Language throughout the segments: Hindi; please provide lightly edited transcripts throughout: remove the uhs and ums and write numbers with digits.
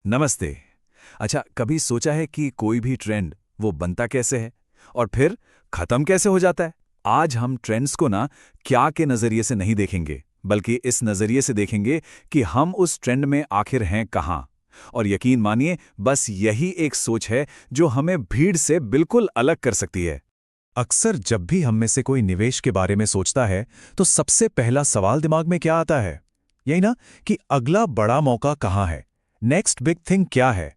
नमस्ते। अच्छा, कभी सोचा है कि कोई भी ट्रेंड वो बनता कैसे है और फिर खत्म कैसे हो जाता है? आज हम ट्रेंड्स को ना क्या के नजरिए से नहीं देखेंगे, बल्कि इस नजरिए से देखेंगे कि हम उस ट्रेंड में आखिर हैं कहाँ। और यकीन मानिए, बस यही एक सोच है जो हमें भीड़ से बिल्कुल अलग कर सकती है। अक्सर जब भी हम में से कोई निवेश के बारे में सोचता है तो सबसे पहला सवाल दिमाग में क्या आता है? यही ना, कि अगला बड़ा मौका कहाँ है, नेक्स्ट बिग थिंग क्या है।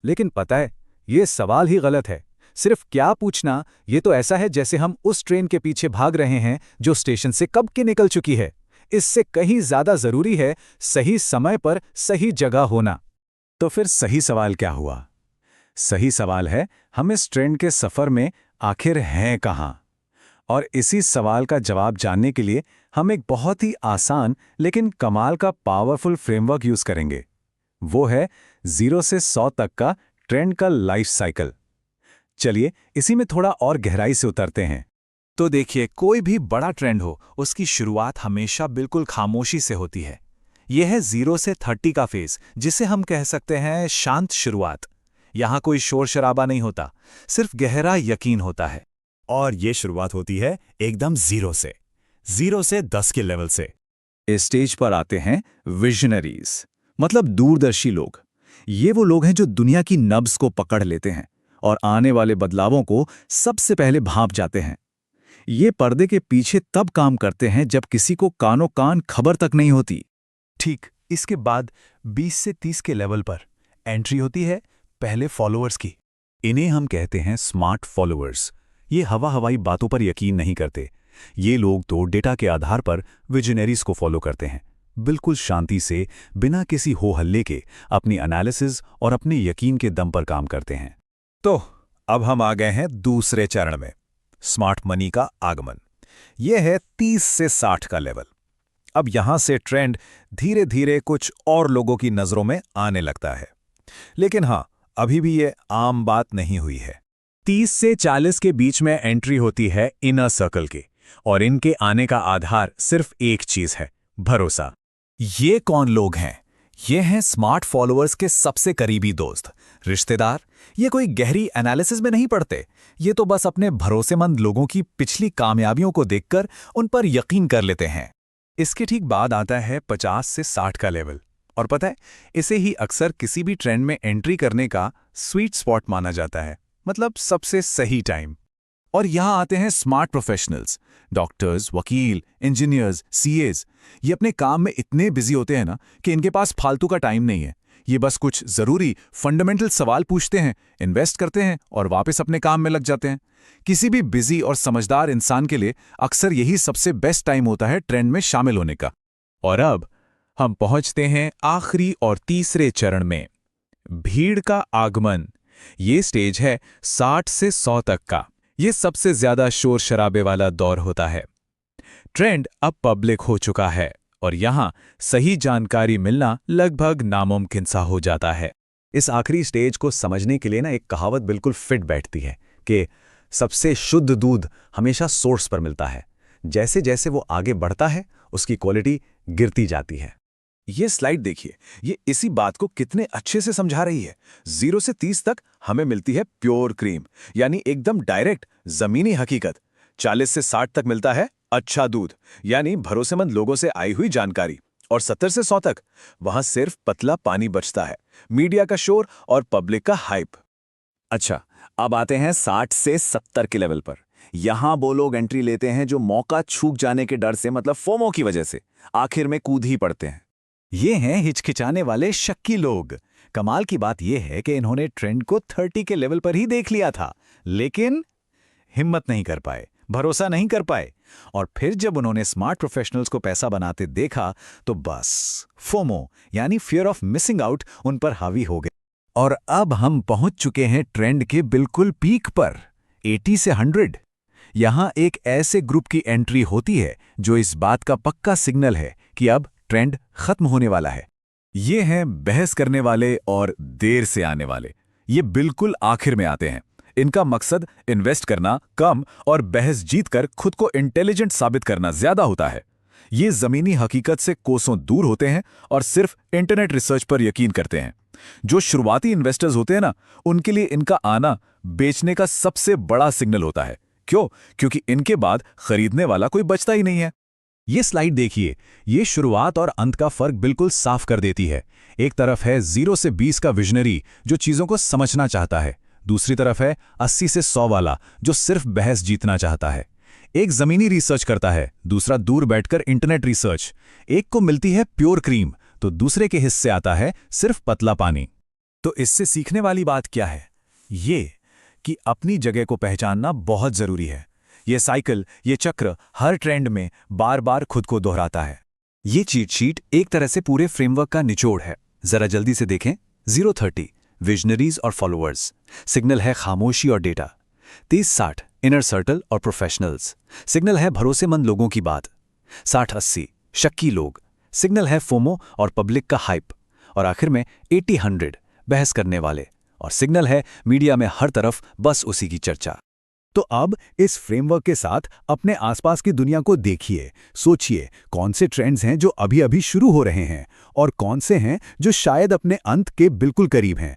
लेकिन पता है, ये सवाल ही गलत है। सिर्फ क्या पूछना, ये तो ऐसा है जैसे हम उस ट्रेन के पीछे भाग रहे हैं जो स्टेशन से कब की निकल चुकी है। इससे कहीं ज्यादा जरूरी है सही समय पर सही जगह होना। तो फिर सही सवाल क्या हुआ? सही सवाल है, हम इस ट्रेंड के सफर में आखिर हैं कहाँ। और इसी सवाल का जवाब जानने के लिए हम एक बहुत ही आसान लेकिन कमाल का पावरफुल फ्रेमवर्क यूज करेंगे। वो है 0 से 100 तक का ट्रेंड का लाइफ साइकिल। चलिए इसी में थोड़ा और गहराई से उतरते हैं। तो देखिए, कोई भी बड़ा ट्रेंड हो, उसकी शुरुआत हमेशा बिल्कुल खामोशी से होती है। यह है 0 से 30 का फेज, जिसे हम कह सकते हैं शांत शुरुआत। यहाँ कोई शोर शराबा नहीं होता, सिर्फ गहरा यकीन होता है। और ये शुरुआत होती है एकदम 0 से 10 के लेवल से। इस स्टेज पर आते हैं विजनरीज, मतलब दूरदर्शी लोग। ये वो लोग हैं जो दुनिया की नब्ज को पकड़ लेते हैं और आने वाले बदलावों को सबसे पहले भांप जाते हैं। ये पर्दे के पीछे तब काम करते हैं जब किसी को कानो कान खबर तक नहीं होती। ठीक इसके बाद 20 से 30 के लेवल पर एंट्री होती है पहले फॉलोअर्स की। इन्हें हम कहते हैं स्मार्ट फॉलोअर्स। ये हवा हवाई बातों पर यकीन नहीं करते। ये लोग तो डेटा के आधार पर विजनरीज को फॉलो करते हैं, बिल्कुल शांति से, बिना किसी हो हल्ले के, अपनी एनालिसिस और अपने यकीन के दम पर काम करते हैं। तो अब हम आ गए हैं दूसरे चरण में, स्मार्ट मनी का आगमन। यह है 30 से 60 का लेवल। अब यहां से ट्रेंड धीरे धीरे कुछ और लोगों की नजरों में आने लगता है। लेकिन हां, अभी भी ये आम बात नहीं हुई है। 30 से 40 के बीच में एंट्री होती है इनर सर्कल की, और इनके आने का आधार सिर्फ एक चीज है, भरोसा। ये कौन लोग हैं? ये हैं स्मार्ट फॉलोअर्स के सबसे करीबी दोस्त, रिश्तेदार। ये कोई गहरी एनालिसिस में नहीं पड़ते। ये तो बस अपने भरोसेमंद लोगों की पिछली कामयाबियों को देखकर उन पर यकीन कर लेते हैं। इसके ठीक बाद आता है 50 से 60 का लेवल। और पता है, इसे ही अक्सर किसी भी ट्रेंड में एंट्री करने का स्वीट स्पॉट माना जाता है, मतलब सबसे सही टाइम। और यहां आते हैं स्मार्ट प्रोफेशनल्स, डॉक्टर्स, वकील, इंजीनियर्स, सीएज। ये अपने काम में इतने बिजी होते हैं ना कि इनके पास फालतू का टाइम नहीं है। ये बस कुछ जरूरी फंडामेंटल सवाल पूछते हैं, इन्वेस्ट करते हैं और वापस अपने काम में लग जाते हैं। किसी भी बिजी और समझदार इंसान के लिए अक्सर यही सबसे बेस्ट टाइम होता है ट्रेंड में शामिल होने का। और अब हम पहुंचते हैं आखिरी और तीसरे चरण में, भीड़ का आगमन। ये स्टेज है 60 से 100 तक का। ये सबसे ज्यादा शोर शराबे वाला दौर होता है। ट्रेंड अब पब्लिक हो चुका है और यहां सही जानकारी मिलना लगभग नामुमकिन सा हो जाता है। इस आखिरी स्टेज को समझने के लिए ना एक कहावत बिल्कुल फिट बैठती है कि सबसे शुद्ध दूध हमेशा सोर्स पर मिलता है। जैसे जैसे वो आगे बढ़ता है, उसकी क्वालिटी गिरती जाती है। ये स्लाइड देखिए, ये इसी बात को कितने अच्छे से समझा रही है। 0 से 30 तक हमें मिलती है प्योर क्रीम, यानी एकदम डायरेक्ट जमीनी हकीकत। 40 से 60 तक मिलता है अच्छा दूध, यानी भरोसेमंद लोगों से आई हुई जानकारी। और 70 से 100 तक वहां सिर्फ पतला पानी बचता है, मीडिया का शोर और पब्लिक का हाइप। अच्छा, अब आते हैं 60 से 70 के लेवल पर। यहां वो लोग एंट्री लेते हैं जो मौका छूट जाने के डर से, मतलब फोमो की वजह से, आखिर में कूद ही पड़ते हैं। ये हैं हिचकिचाने वाले शक्की लोग। कमाल की बात यह है कि इन्होंने ट्रेंड को 30 के लेवल पर ही देख लिया था, लेकिन हिम्मत नहीं कर पाए, भरोसा नहीं कर पाए। और फिर जब उन्होंने स्मार्ट प्रोफेशनल्स को पैसा बनाते देखा तो बस फोमो, यानी फियर ऑफ मिसिंग आउट, उन पर हावी हो गए। और अब हम पहुंच चुके हैं ट्रेंड के बिल्कुल पीक पर, 80 से 100। यहां एक ऐसे ग्रुप की एंट्री होती है जो इस बात का पक्का सिग्नल है कि अब ट्रेंड खत्म होने वाला है। ये हैं बहस करने वाले और देर से आने वाले। ये बिल्कुल आखिर में आते हैं। इनका मकसद इन्वेस्ट करना कम और बहस जीतकर खुद को इंटेलिजेंट साबित करना ज्यादा होता है। ये जमीनी हकीकत से कोसों दूर होते हैं और सिर्फ इंटरनेट रिसर्च पर यकीन करते हैं। जो शुरुआती इन्वेस्टर्स होते हैं ना, उनके लिए इनका आना बेचने का सबसे बड़ा सिग्नल होता है। क्यों? क्योंकि इनके बाद खरीदने वाला कोई बचता ही नहीं है। ये स्लाइड देखिए, ये शुरुआत और अंत का फर्क बिल्कुल साफ कर देती है। एक तरफ है 0 से 20 का विजनरी जो चीजों को समझना चाहता है, दूसरी तरफ है 80 से 100 वाला जो सिर्फ बहस जीतना चाहता है। एक जमीनी रिसर्च करता है, दूसरा दूर बैठकर इंटरनेट रिसर्च। एक को मिलती है प्योर क्रीम तो दूसरे के हिस्से आता है सिर्फ पतला पानी। तो इससे सीखने वाली बात क्या है? ये कि अपनी जगह को पहचानना बहुत जरूरी है। ये साइकिल, ये चक्र हर ट्रेंड में बार बार खुद को दोहराता है। ये चीट शीट एक तरह से पूरे फ्रेमवर्क का निचोड़ है। जरा जल्दी से देखें। 030 विजनरीज और फॉलोअर्स, सिग्नल है खामोशी और डेटा। 30-60 इनर सर्कल और प्रोफेशनल्स, सिग्नल है भरोसेमंद लोगों की बात। 60-80 शक्की लोग, सिग्नल है फोमो और पब्लिक का हाइप। और आखिर में 80-100 बहस करने वाले, और सिग्नल है मीडिया में हर तरफ बस उसी की चर्चा। तो अब इस फ्रेमवर्क के साथ अपने आसपास की दुनिया को देखिए, सोचिए कौन से ट्रेंड्स हैं जो अभी अभी शुरू हो रहे हैं और कौन से हैं जो शायद अपने अंत के बिल्कुल करीब हैं।